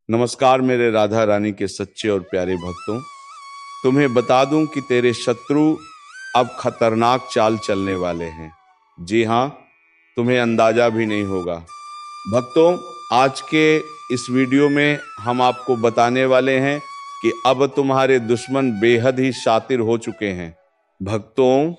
नमस्कार मेरे राधा रानी के सच्चे और प्यारे भक्तों। तुम्हें बता दूं कि तेरे शत्रु अब खतरनाक चाल चलने वाले हैं। जी हाँ, तुम्हें अंदाजा भी नहीं होगा। भक्तों, आज के इस वीडियो में हम आपको बताने वाले हैं कि अब तुम्हारे दुश्मन बेहद ही शातिर हो चुके हैं। भक्तों,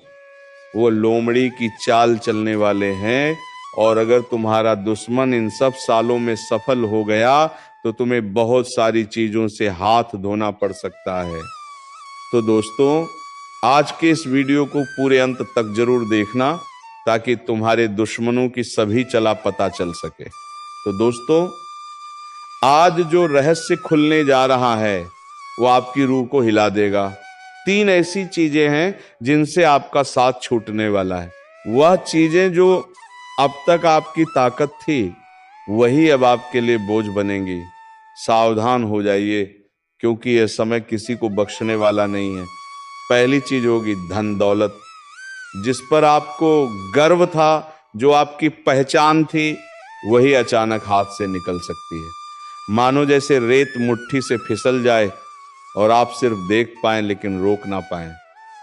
वो लोमड़ी की चाल चलने वाले हैं और अगर तुम्हारा दुश्मन इन सब सालों में सफल हो गया तो तुम्हें बहुत सारी चीजों से हाथ धोना पड़ सकता है। तो दोस्तों, आज के इस वीडियो को पूरे अंत तक जरूर देखना ताकि तुम्हारे दुश्मनों की सभी चला पता चल सके। तो दोस्तों, आज जो रहस्य खुलने जा रहा है वो आपकी रूह को हिला देगा। 3 ऐसी चीजें हैं जिनसे आपका साथ छूटने वाला है। वह चीजें जो अब तक आपकी ताकत थी वही अब आपके लिए बोझ बनेंगी। सावधान हो जाइए क्योंकि यह समय किसी को बख्शने वाला नहीं है। पहली चीज होगी धन दौलत। जिस पर आपको गर्व था, जो आपकी पहचान थी, वही अचानक हाथ से निकल सकती है। मानो जैसे रेत मुट्ठी से फिसल जाए और आप सिर्फ देख पाएं लेकिन रोक ना पाएं।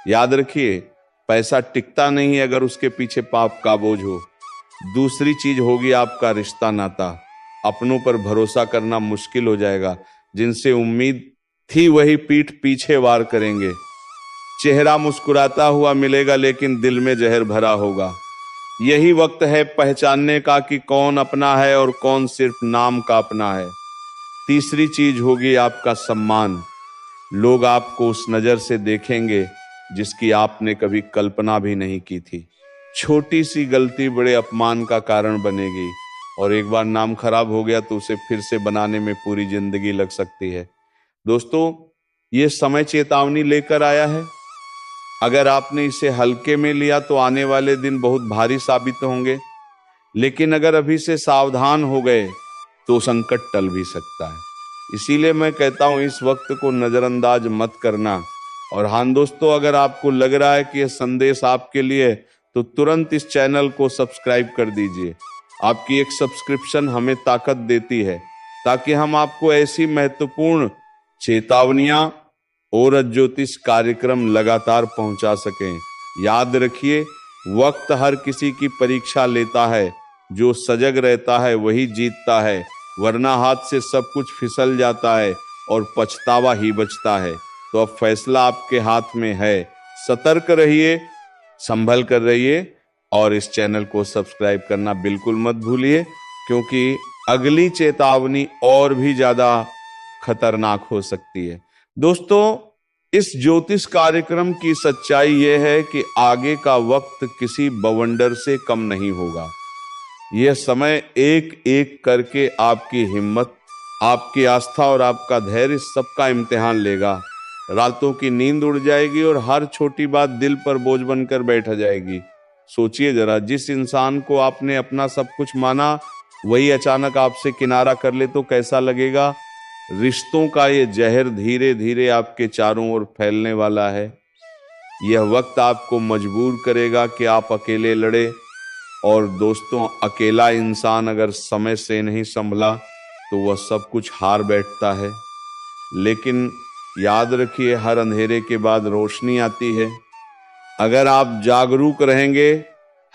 याद रखिए, पैसा टिकता नहीं अगर उसके पीछे पाप का बोझ हो। दूसरी चीज होगी आपका रिश्ता नाता। अपनों पर भरोसा करना मुश्किल हो जाएगा। जिनसे उम्मीद थी वही पीठ पीछे वार करेंगे। चेहरा मुस्कुराता हुआ मिलेगा लेकिन दिल में जहर भरा होगा। यही वक्त है पहचानने का कि कौन अपना है और कौन सिर्फ नाम का अपना है। तीसरी चीज होगी आपका सम्मान। लोग आपको उस नजर से देखेंगे जिसकी आपने कभी कल्पना भी नहीं की थी। छोटी सी गलती बड़े अपमान का कारण बनेगी और एक बार नाम खराब हो गया तो उसे फिर से बनाने में पूरी जिंदगी लग सकती है। दोस्तों, ये समय चेतावनी लेकर आया है। अगर आपने इसे हल्के में लिया तो आने वाले दिन बहुत भारी साबित होंगे, लेकिन अगर अभी से सावधान हो गए तो संकट टल भी सकता है। इसीलिए मैं कहता हूं, इस वक्त को नजरअंदाज मत करना। और हाँ दोस्तों, अगर आपको लग रहा है कि यह संदेश आपके लिए है तो तुरंत इस चैनल को सब्सक्राइब कर दीजिए। आपकी एक सब्सक्रिप्शन हमें ताकत देती है ताकि हम आपको ऐसी महत्वपूर्ण चेतावनियां और ज्योतिष कार्यक्रम लगातार पहुंचा सकें। याद रखिए, वक्त हर किसी की परीक्षा लेता है। जो सजग रहता है वही जीतता है, वरना हाथ से सब कुछ फिसल जाता है और पछतावा ही बचता है। तो अब फैसला आपके हाथ में है। सतर्क रहिए, संभल कर रहिए और इस चैनल को सब्सक्राइब करना बिल्कुल मत भूलिए, क्योंकि अगली चेतावनी और भी ज्यादा खतरनाक हो सकती है। दोस्तों, इस ज्योतिष कार्यक्रम की सच्चाई यह है कि आगे का वक्त किसी बवंडर से कम नहीं होगा। यह समय एक एक करके आपकी हिम्मत, आपकी आस्था और आपका धैर्य सबका इम्तिहान लेगा। रातों की नींद उड़ जाएगी और हर छोटी बात दिल पर बोझ बनकर बैठ जाएगी। सोचिए जरा, जिस इंसान को आपने अपना सब कुछ माना वही अचानक आपसे किनारा कर ले तो कैसा लगेगा। रिश्तों का ये जहर धीरे धीरे आपके चारों ओर फैलने वाला है। यह वक्त आपको मजबूर करेगा कि आप अकेले लड़े। और दोस्तों, अकेला इंसान अगर समय से नहीं संभला तो वह सब कुछ हार बैठता है। लेकिन याद रखिए, हर अंधेरे के बाद रोशनी आती है। अगर आप जागरूक रहेंगे,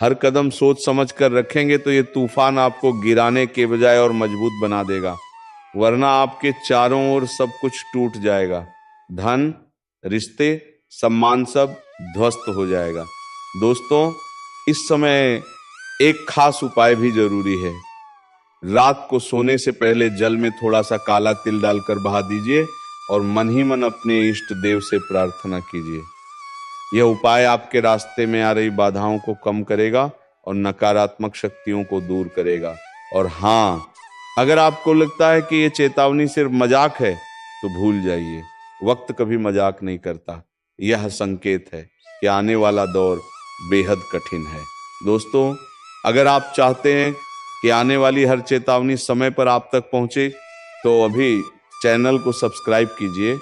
हर कदम सोच समझ कर रखेंगे तो ये तूफान आपको गिराने के बजाय और मजबूत बना देगा, वरना आपके चारों ओर सब कुछ टूट जाएगा। धन, रिश्ते, सम्मान सब ध्वस्त हो जाएगा। दोस्तों, इस समय एक खास उपाय भी जरूरी है। रात को सोने से पहले जल में थोड़ा सा काला तिल डालकर बहा दीजिए और मन ही मन अपने इष्ट देव से प्रार्थना कीजिए। यह उपाय आपके रास्ते में आ रही बाधाओं को कम करेगा और नकारात्मक शक्तियों को दूर करेगा। और हाँ, अगर आपको लगता है कि यह चेतावनी सिर्फ मजाक है तो भूल जाइए। वक्त कभी मजाक नहीं करता। यह संकेत है कि आने वाला दौर बेहद कठिन है। दोस्तों, अगर आप चाहते हैं कि आने वाली हर चेतावनी समय पर आप तक पहुंचे तो अभी चैनल को सब्सक्राइब कीजिए,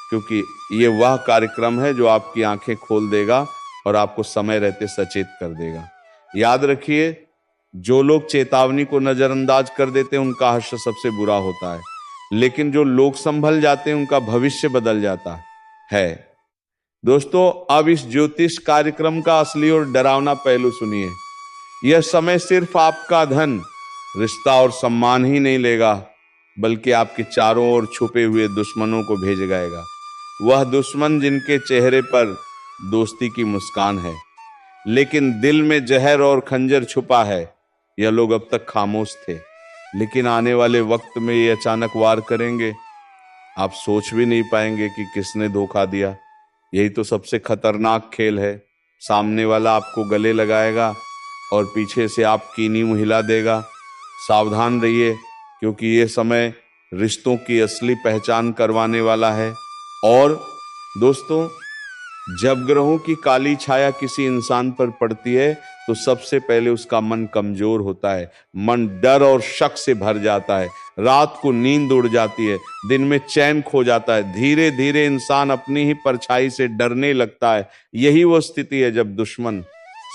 क्योंकि ये वह कार्यक्रम है जो आपकी आंखें खोल देगा और आपको समय रहते सचेत कर देगा। याद रखिए, जो लोग चेतावनी को नजरअंदाज कर देते हैं उनका हश्र सबसे बुरा होता है। लेकिन जो लोग संभल जाते हैं उनका भविष्य बदल जाता है। दोस्तों, अब इस ज्योतिष कार्यक्रम का असली और डरावना पहलू सुनिए। यह समय सिर्फ आपका धन, रिश्ता और सम्मान ही नहीं लेगा, बल्कि आपके चारों ओर छुपे हुए दुश्मनों को भेज जाएगा। वह दुश्मन जिनके चेहरे पर दोस्ती की मुस्कान है, लेकिन दिल में जहर और खंजर छुपा है। यह लोग अब तक खामोश थे, लेकिन आने वाले वक्त में ये अचानक वार करेंगे। आप सोच भी नहीं पाएंगे कि किसने धोखा दिया। यही तो सबसे खतरनाक खेल है। सामने वाला आपको गले लगाएगा और पीछे से आपकी नींव हिला देगा। सावधान रहिए, क्योंकि ये समय रिश्तों की असली पहचान करवाने वाला है। और दोस्तों, जब ग्रहों की काली छाया किसी इंसान पर पड़ती है तो सबसे पहले उसका मन कमजोर होता है। मन डर और शक से भर जाता है। रात को नींद उड़ जाती है, दिन में चैन खो जाता है। धीरे धीरे इंसान अपनी ही परछाई से डरने लगता है। यही वो स्थिति है जब दुश्मन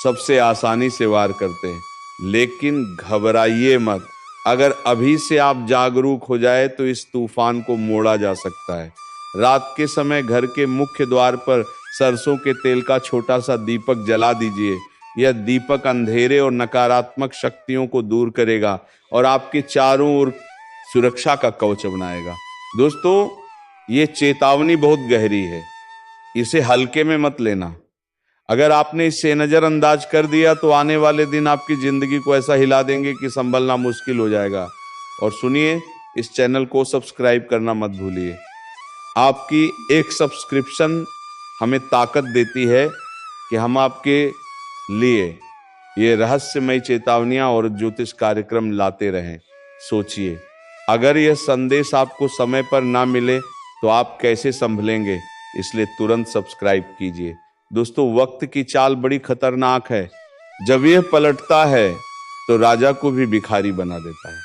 सबसे आसानी से वार करते हैं। लेकिन घबराइए मत। अगर अभी से आप जागरूक हो जाए तो इस तूफान को मोड़ा जा सकता है। रात के समय घर के मुख्य द्वार पर सरसों के तेल का छोटा सा दीपक जला दीजिए। यह दीपक अंधेरे और नकारात्मक शक्तियों को दूर करेगा और आपके चारों ओर सुरक्षा का कवच बनाएगा। दोस्तों, ये चेतावनी बहुत गहरी है, इसे हल्के में मत लेना। अगर आपने इसे नजरअंदाज कर दिया तो आने वाले दिन आपकी जिंदगी को ऐसा हिला देंगे कि संभलना मुश्किल हो जाएगा। और सुनिए, इस चैनल को सब्सक्राइब करना मत भूलिए। आपकी एक सब्सक्रिप्शन हमें ताकत देती है कि हम आपके लिए ये रहस्यमय चेतावनियां और ज्योतिष कार्यक्रम लाते रहें। सोचिए, अगर यह संदेश आपको समय पर ना मिले तो आप कैसे संभलेंगे? इसलिए तुरंत सब्सक्राइब कीजिए। दोस्तों, वक्त की चाल बड़ी खतरनाक है। जब यह पलटता है तो राजा को भी भिखारी बना देता है।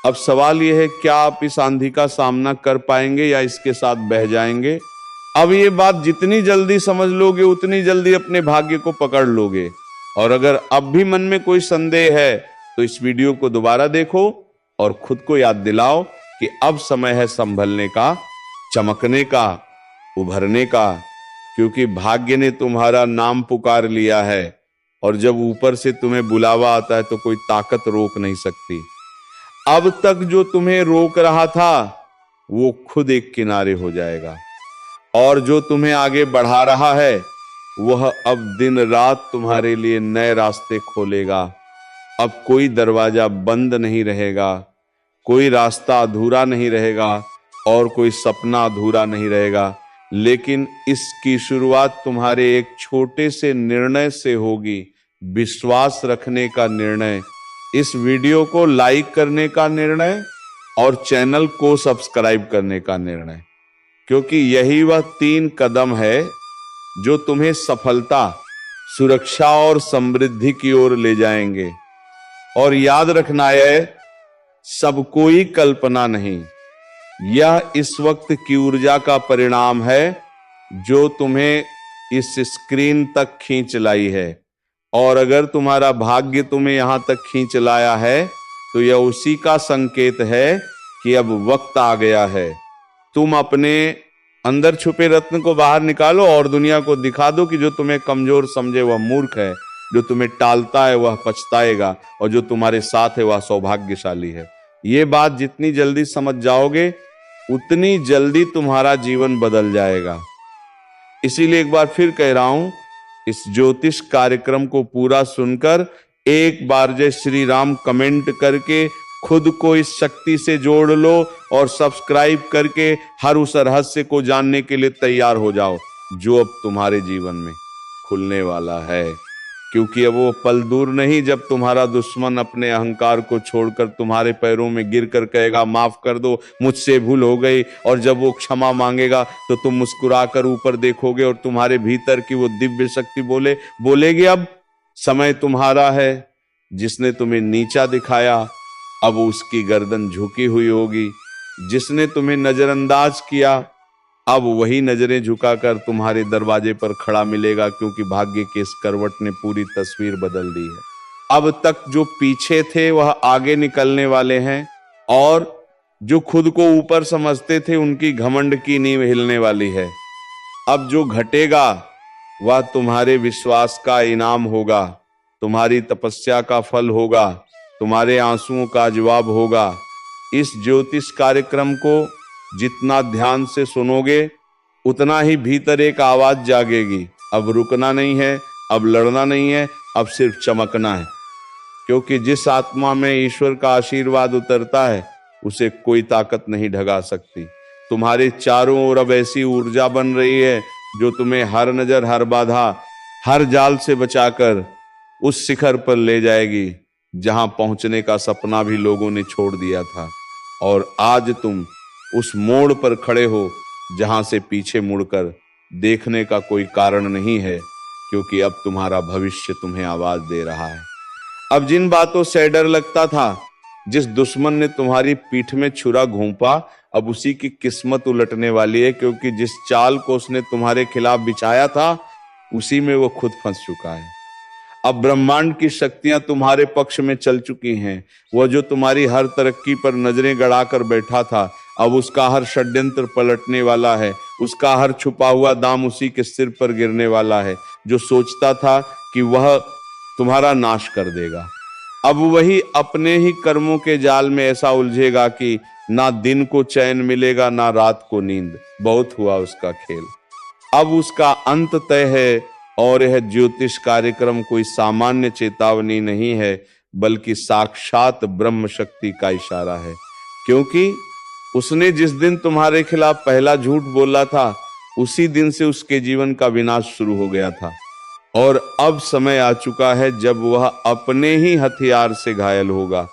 अब सवाल यह है, क्या आप इस आंधी का सामना कर पाएंगे या इसके साथ बह जाएंगे? अब ये बात जितनी जल्दी समझ लोगे उतनी जल्दी अपने भाग्य को पकड़ लोगे। और अगर अब भी मन में कोई संदेह है तो इस वीडियो को दोबारा देखो और खुद को याद दिलाओ कि अब समय है संभलने का, चमकने का, उभरने का, क्योंकि भाग्य ने तुम्हारा नाम पुकार लिया है। और जब ऊपर से तुम्हें बुलावा आता है तो कोई ताकत रोक नहीं सकती। अब तक जो तुम्हें रोक रहा था वो खुद एक किनारे हो जाएगा, और जो तुम्हें आगे बढ़ा रहा है वह अब दिन रात तुम्हारे लिए नए रास्ते खोलेगा। अब कोई दरवाजा बंद नहीं रहेगा, कोई रास्ता अधूरा नहीं रहेगा और कोई सपना अधूरा नहीं रहेगा। लेकिन इसकी शुरुआत तुम्हारे एक छोटे से निर्णय से होगी। विश्वास रखने का निर्णय, इस वीडियो को लाइक करने का निर्णय और चैनल को सब्सक्राइब करने का निर्णय, क्योंकि यही वह 3 कदम है जो तुम्हें सफलता, सुरक्षा और समृद्धि की ओर ले जाएंगे। और याद रखना है, सब कोई कल्पना नहीं, यह इस वक्त की ऊर्जा का परिणाम है जो तुम्हें इस स्क्रीन तक खींच लाई है। और अगर तुम्हारा भाग्य तुम्हें यहां तक खींच लाया है तो यह उसी का संकेत है कि अब वक्त आ गया है। तुम अपने अंदर छुपे रत्न को बाहर निकालो और दुनिया को दिखा दो कि जो तुम्हें कमजोर समझे वह मूर्ख है, जो तुम्हें टालता है वह पछताएगा, और जो तुम्हारे साथ है वह सौभाग्यशाली है। ये बात जितनी जल्दी समझ जाओगे उतनी जल्दी तुम्हारा जीवन बदल जाएगा। इसीलिए एक बार फिर कह रहा हूं, इस ज्योतिष कार्यक्रम को पूरा सुनकर एक बार जय श्री राम कमेंट करके खुद को इस शक्ति से जोड़ लो और सब्सक्राइब करके हर उस रहस्य को जानने के लिए तैयार हो जाओ जो अब तुम्हारे जीवन में खुलने वाला है। क्योंकि अब वो पल दूर नहीं जब तुम्हारा दुश्मन अपने अहंकार को छोड़कर तुम्हारे पैरों में गिरकर कहेगा, माफ कर दो, मुझसे भूल हो गई। और जब वो क्षमा मांगेगा तो तुम मुस्कुराकर ऊपर देखोगे और तुम्हारे भीतर की वो दिव्य शक्ति बोलेगी, अब समय तुम्हारा है। जिसने तुम्हें नीचा दिखाया अब उसकी गर्दन झुकी हुई होगी। जिसने तुम्हें नजरअंदाज किया अब वही नजरें झुकाकर तुम्हारे दरवाजे पर खड़ा मिलेगा, क्योंकि भाग्य के इस करवट ने पूरी तस्वीर बदल दी है। अब तक जो पीछे थे वह आगे निकलने वाले हैं और जो खुद को ऊपर समझते थे उनकी घमंड की नींव हिलने वाली है। अब जो घटेगा वह तुम्हारे विश्वास का इनाम होगा, तुम्हारी तपस्या का फल होगा, तुम्हारे आंसुओं का जवाब होगा। इस ज्योतिष कार्यक्रम को जितना ध्यान से सुनोगे उतना ही भीतर एक आवाज जागेगी, अब रुकना नहीं है, अब लड़ना नहीं है, अब सिर्फ चमकना है। क्योंकि जिस आत्मा में ईश्वर का आशीर्वाद उतरता है उसे कोई ताकत नहीं ढगा सकती। तुम्हारे चारों ओर अब ऐसी ऊर्जा बन रही है जो तुम्हें हर नजर, हर बाधा, हर जाल से बचाकर उस शिखर पर ले जाएगी जहां पहुंचने का सपना भी लोगों ने छोड़ दिया था। और आज तुम उस मोड़ पर खड़े हो जहां से पीछे मुड़कर देखने का कोई कारण नहीं है, क्योंकि अब तुम्हारा भविष्य तुम्हें आवाज दे रहा है। अब जिन बातों से डर लगता था, जिस दुश्मन ने तुम्हारी पीठ में छुरा घोंपा, अब उसी की किस्मत उलटने वाली है, क्योंकि जिस चाल को उसने तुम्हारे खिलाफ बिछाया था उसी में वो खुद फंस चुका है। अब ब्रह्मांड की शक्तियां तुम्हारे पक्ष में चल चुकी हैं। वह जो तुम्हारी हर तरक्की पर नजरें गड़ाकर बैठा था, अब उसका हर षड्यंत्र पलटने वाला है, उसका हर छुपा हुआ दाम उसी के सिर पर गिरने वाला है। जो सोचता था कि वह तुम्हारा नाश कर देगा, अब वही अपने ही कर्मों के जाल में ऐसा उलझेगा कि ना दिन को चैन मिलेगा ना रात को नींद। बहुत हुआ उसका खेल, अब उसका अंत तय है। और यह ज्योतिष कार्यक्रम कोई सामान्य चेतावनी नहीं है, बल्कि साक्षात ब्रह्म शक्ति का इशारा है। क्योंकि उसने जिस दिन तुम्हारे खिलाफ पहला झूठ बोला था, उसी दिन से उसके जीवन का विनाश शुरू हो गया था। और अब समय आ चुका है जब वह अपने ही हथियार से घायल होगा,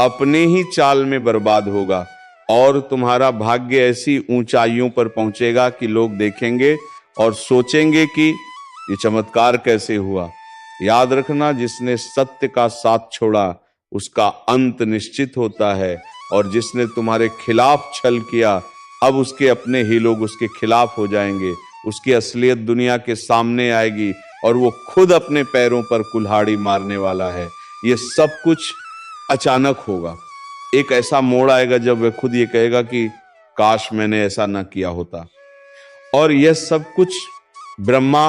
अपने ही चाल में बर्बाद होगा, और तुम्हारा भाग्य ऐसी ऊंचाइयों पर पहुंचेगा कि लोग देखेंगे और सोचेंगे कि ये चमत्कार कैसे हुआ। याद रखना, जिसने सत्य का साथ छोड़ा उसका अंत निश्चित होता है, और जिसने तुम्हारे खिलाफ छल किया अब उसके अपने ही लोग उसके खिलाफ हो जाएंगे। उसकी असलियत दुनिया के सामने आएगी और वो खुद अपने पैरों पर कुल्हाड़ी मारने वाला है। ये सब कुछ अचानक होगा। एक ऐसा मोड़ आएगा जब वह खुद ये कहेगा कि काश मैंने ऐसा ना किया होता। और यह सब कुछ ब्रह्मा,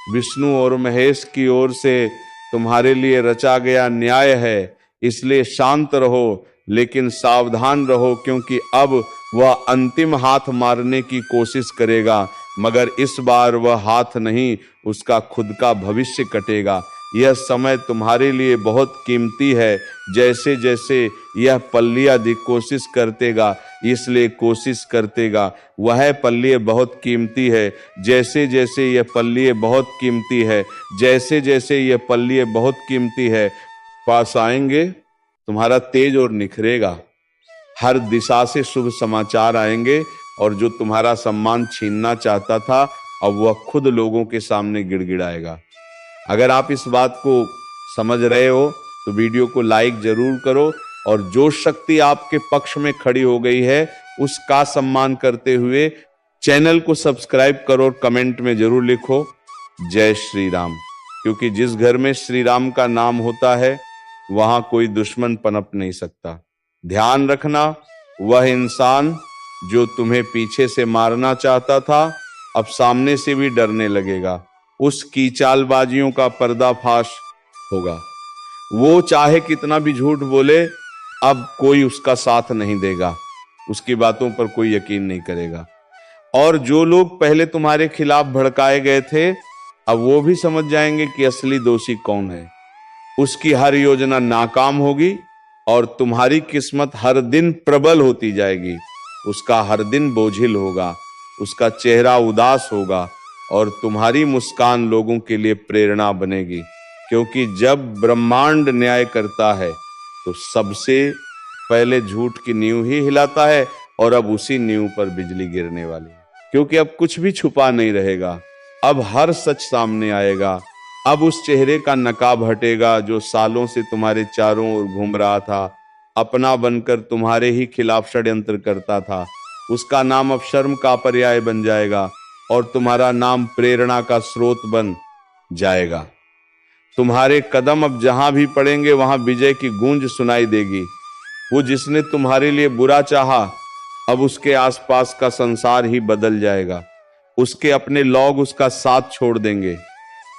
विष्णु और महेश की ओर से तुम्हारे लिए रचा गया न्याय है। इसलिए शांत रहो, लेकिन सावधान रहो, क्योंकि अब वह अंतिम हाथ मारने की कोशिश करेगा, मगर इस बार वह हाथ नहीं, उसका खुद का भविष्य कटेगा। यह समय तुम्हारे लिए बहुत कीमती है। जैसे जैसे यह पल्ली अधिक कोशिश करतेगा, इसलिए कोशिश करतेगा, वह पल्ली बहुत कीमती है। जैसे जैसे यह पल्ली बहुत कीमती है, जैसे जैसे यह पल्ली बहुत कीमती है, पास आएंगे तुम्हारा तेज और निखरेगा। हर दिशा से शुभ समाचार आएंगे, और जो तुम्हारा सम्मान छीनना चाहता था अब वह खुद लोगों के सामने गिड़गिड़ाएगा। अगर आप इस बात को समझ रहे हो तो वीडियो को लाइक जरूर करो, और जो शक्ति आपके पक्ष में खड़ी हो गई है उसका सम्मान करते हुए चैनल को सब्सक्राइब करो, और कमेंट में जरूर लिखो जय श्री राम। क्योंकि जिस घर में श्री राम का नाम होता है वहां कोई दुश्मन पनप नहीं सकता। ध्यान रखना, वह इंसान जो तुम्हें पीछे से मारना चाहता था अब सामने से भी डरने लगेगा। उसकी चालबाजियों का पर्दाफाश होगा। वो चाहे कितना भी झूठ बोले, अब कोई उसका साथ नहीं देगा, उसकी बातों पर कोई यकीन नहीं करेगा। और जो लोग पहले तुम्हारे खिलाफ भड़काए गए थे अब वो भी समझ जाएंगे कि असली दोषी कौन है। उसकी हर योजना नाकाम होगी और तुम्हारी किस्मत हर दिन प्रबल होती जाएगी। उसका हर दिन बोझिल होगा, उसका चेहरा उदास होगा, और तुम्हारी मुस्कान लोगों के लिए प्रेरणा बनेगी। क्योंकि जब ब्रह्मांड न्याय करता है तो सबसे पहले झूठ की नींव ही हिलाता है, और अब उसी नींव पर बिजली गिरने वाली है। क्योंकि अब कुछ भी छुपा नहीं रहेगा, अब हर सच सामने आएगा। अब उस चेहरे का नकाब हटेगा जो सालों से तुम्हारे चारों ओर घूम रहा था, अपना बनकर तुम्हारे ही खिलाफ षड्यंत्र करता था। उसका नाम अब शर्म का पर्याय बन जाएगा, और तुम्हारा नाम प्रेरणा का स्रोत बन जाएगा। तुम्हारे कदम अब जहां भी पड़ेंगे वहां विजय की गूंज सुनाई देगी। वो जिसने तुम्हारे लिए बुरा चाहा, अब उसके आसपास का संसार ही बदल जाएगा। उसके अपने लोग उसका साथ छोड़ देंगे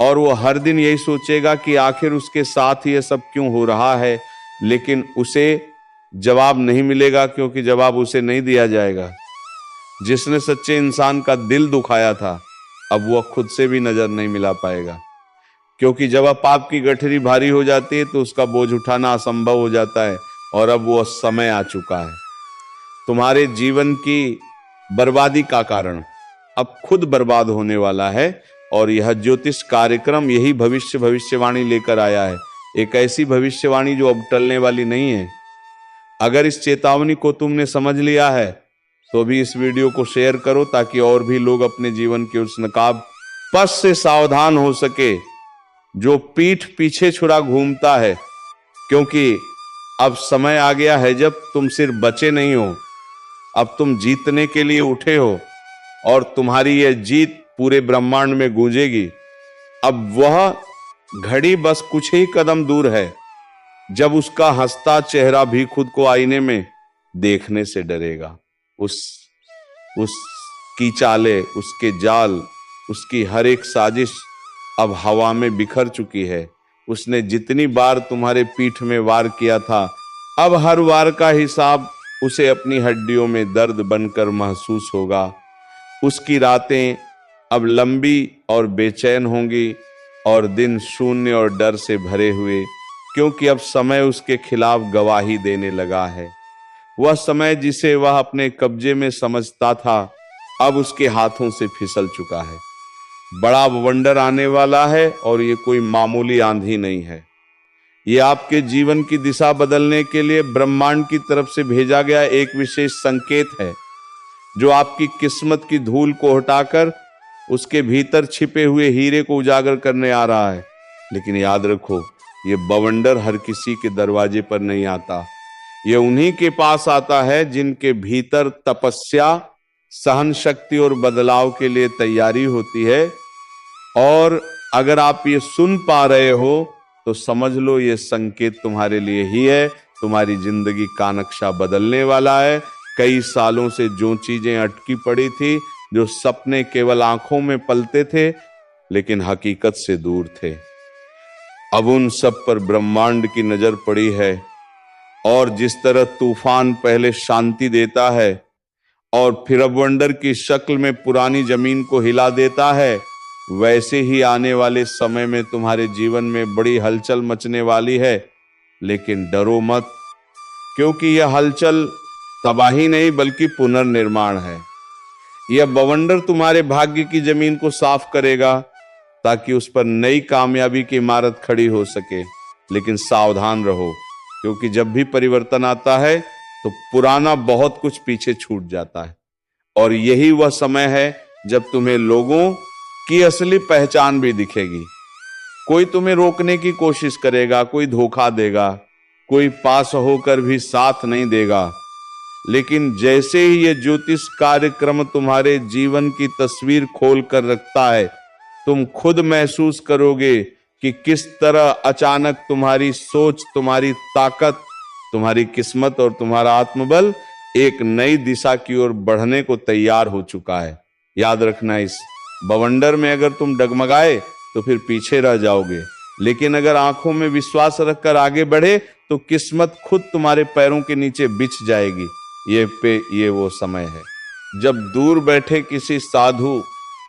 और वो हर दिन यही सोचेगा कि आखिर उसके साथ ये सब क्यों हो रहा है, लेकिन उसे जवाब नहीं मिलेगा, क्योंकि जवाब उसे नहीं दिया जाएगा। जिसने सच्चे इंसान का दिल दुखाया था, अब वह खुद से भी नजर नहीं मिला पाएगा, क्योंकि जब पाप की गठरी भारी हो जाती है तो उसका बोझ उठाना असंभव हो जाता है। और अब वो समय आ चुका है। तुम्हारे जीवन की बर्बादी का कारण अब खुद बर्बाद होने वाला है, और यह ज्योतिष कार्यक्रम यही भविष्यवाणी लेकर आया है। एक ऐसी भविष्यवाणी जो अब टलने वाली नहीं है। अगर इस चेतावनी को तुमने समझ लिया है तो भी इस वीडियो को शेयर करो, ताकि और भी लोग अपने जीवन के उस नकाब पथ से सावधान हो सके जो पीठ पीछे छुरा घूमता है। क्योंकि अब समय आ गया है जब तुम सिर्फ बचे नहीं हो, अब तुम जीतने के लिए उठे हो, और तुम्हारी यह जीत पूरे ब्रह्मांड में गूंजेगी। अब वह घड़ी बस कुछ ही कदम दूर है जब उसका हंसता चेहरा भी खुद को आईने में देखने से डरेगा। उसकी चालें, उसके जाल, उसकी हर एक साजिश अब हवा में बिखर चुकी है। उसने जितनी बार तुम्हारे पीठ में वार किया था, अब हर वार का हिसाब उसे अपनी हड्डियों में दर्द बनकर महसूस होगा। उसकी रातें अब लंबी और बेचैन होंगी, और दिन शून्य और डर से भरे हुए, क्योंकि अब समय उसके खिलाफ गवाही देने लगा है। वह समय जिसे वह अपने कब्जे में समझता था, अब उसके हाथों से फिसल चुका है। बड़ा बवंडर आने वाला है, और ये कोई मामूली आंधी नहीं है। ये आपके जीवन की दिशा बदलने के लिए ब्रह्मांड की तरफ से भेजा गया एक विशेष संकेत है, जो आपकी किस्मत की धूल को हटाकर उसके भीतर छिपे हुए हीरे को उजागर करने आ रहा है। लेकिन याद रखो, ये बवंडर हर किसी के दरवाजे पर नहीं आता। ये उन्हीं के पास आता है जिनके भीतर तपस्या, सहन शक्ति और बदलाव के लिए तैयारी होती है। और अगर आप ये सुन पा रहे हो तो समझ लो ये संकेत तुम्हारे लिए ही है। तुम्हारी जिंदगी का नक्शा बदलने वाला है। कई सालों से जो चीजें अटकी पड़ी थी, जो सपने केवल आंखों में पलते थे लेकिन हकीकत से दूर थे, अब उन सब पर ब्रह्मांड की नजर पड़ी है। और जिस तरह तूफान पहले शांति देता है और फिर अब वंडर की शक्ल में पुरानी जमीन को हिला देता है, वैसे ही आने वाले समय में तुम्हारे जीवन में बड़ी हलचल मचने वाली है। लेकिन डरो मत, क्योंकि यह हलचल तबाही नहीं बल्कि पुनर्निर्माण है। यह बवंडर तुम्हारे भाग्य की जमीन को साफ करेगा, ताकि उस पर नई कामयाबी की इमारत खड़ी हो सके। लेकिन सावधान रहो, क्योंकि जब भी परिवर्तन आता है तो पुराना बहुत कुछ पीछे छूट जाता है। और यही वह समय है जब तुम्हें लोगों की असली पहचान भी दिखेगी। कोई तुम्हें रोकने की कोशिश करेगा, कोई धोखा देगा, कोई पास होकर भी साथ नहीं देगा। लेकिन जैसे ही ये ज्योतिष कार्यक्रम तुम्हारे जीवन की तस्वीर खोल कर रखता है, तुम खुद महसूस करोगे कि किस तरह अचानक तुम्हारी सोच, तुम्हारी ताकत, तुम्हारी किस्मत और तुम्हारा आत्मबल एक नई दिशा की ओर बढ़ने को तैयार हो चुका है। याद रखना, इस बवंडर में अगर तुम डगमगाए तो फिर पीछे रह जाओगे, लेकिन अगर आंखों में विश्वास रखकर आगे बढ़े तो किस्मत खुद तुम्हारे पैरों के नीचे बिछ जाएगी। ये वो समय है जब दूर बैठे किसी साधु,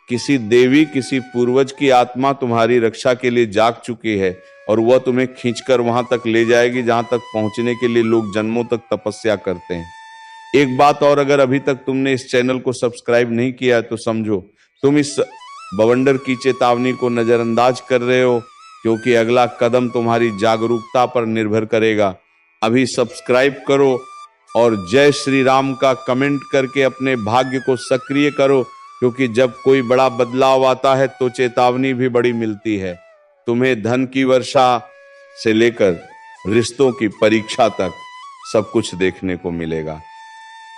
किसी देवी, किसी पूर्वज की आत्मा तुम्हारी रक्षा के लिए जाग चुकी है, और वह तुम्हें खींचकर वहां तक ले जाएगी जहां तक पहुंचने के लिए लोग जन्मों तक तपस्या करते हैं। एक बात और, अगर अभी तक तुमने इस चैनल को सब्सक्राइब नहीं किया है तो समझो तुम इस बवंडर की चेतावनी को नजरअंदाज कर रहे हो, क्योंकि अगला कदम तुम्हारी जागरूकता पर निर्भर करेगा। अभी सब्सक्राइब करो और जय श्री राम का कमेंट करके अपने भाग्य को सक्रिय करो, क्योंकि जब कोई बड़ा बदलाव आता है तो चेतावनी भी बड़ी मिलती है। तुम्हें धन की वर्षा से लेकर रिश्तों की परीक्षा तक सब कुछ देखने को मिलेगा।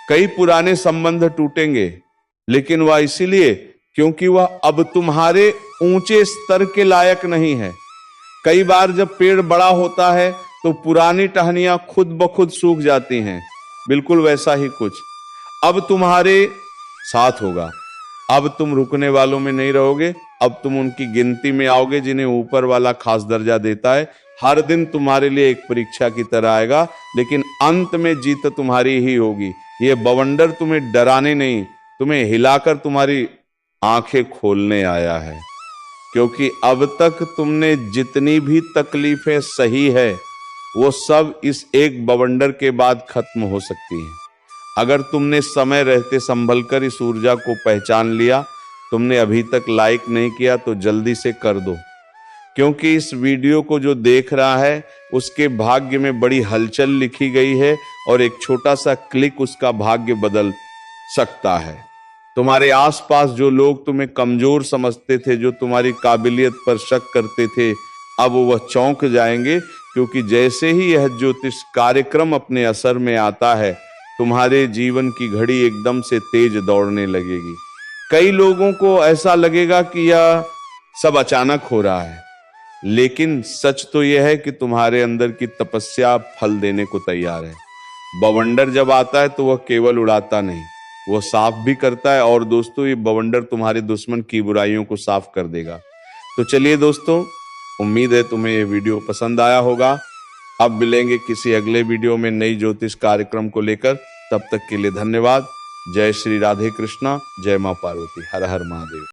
कई पुराने संबंध टूटेंगे, लेकिन वह इसीलिए क्योंकि वह अब तुम्हारे ऊंचे स्तर के लायक नहीं है। कई बार जब पेड़ बड़ा होता है तो पुरानी टहनियां खुद ब खुद सूख जाती हैं। बिल्कुल वैसा ही कुछ अब तुम्हारे साथ होगा। अब तुम रुकने वालों में नहीं रहोगे, अब तुम उनकी गिनती में आओगे जिन्हें ऊपर वाला खास दर्जा देता है। हर दिन तुम्हारे लिए एक परीक्षा की तरह आएगा, लेकिन अंत में जीत तुम्हारी ही होगी। ये बवंडर तुम्हें डराने नहीं, तुम्हें हिलाकर तुम्हारी आंखें खोलने आया है। क्योंकि अब तक तुमने जितनी भी तकलीफें सही है वो सब इस एक बवंडर के बाद खत्म हो सकती हैं। अगर तुमने समय रहते संभल कर इस ऊर्जा को पहचान लिया, तुमने अभी तक लाइक नहीं किया तो जल्दी से कर दो, क्योंकि इस वीडियो को जो देख रहा है उसके भाग्य में बड़ी हलचल लिखी गई है और एक छोटा सा क्लिक उसका भाग्य बदल सकता है। तुम्हारे आसपास जो लोग तुम्हें कमजोर समझते थे, जो तुम्हारी काबिलियत पर शक करते थे, अब वह चौंक जाएंगे, क्योंकि जैसे ही यह ज्योतिष कार्यक्रम अपने असर में आता है तुम्हारे जीवन की घड़ी एकदम से तेज दौड़ने लगेगी। कई लोगों को ऐसा लगेगा कि यह सब अचानक हो रहा है, लेकिन सच तो यह है कि तुम्हारे अंदर की तपस्या फल देने को तैयार है। बवंडर जब आता है तो वह केवल उड़ाता नहीं, वह साफ भी करता है। और दोस्तों, ये बवंडर तुम्हारे दुश्मन की बुराइयों को साफ कर देगा। तो चलिए दोस्तों, उम्मीद है तुम्हें ये वीडियो पसंद आया होगा। अब मिलेंगे किसी अगले वीडियो में नई ज्योतिष कार्यक्रम को लेकर। तब तक के लिए धन्यवाद। जय श्री राधे कृष्णा, जय मां पार्वती, हर हर महादेव।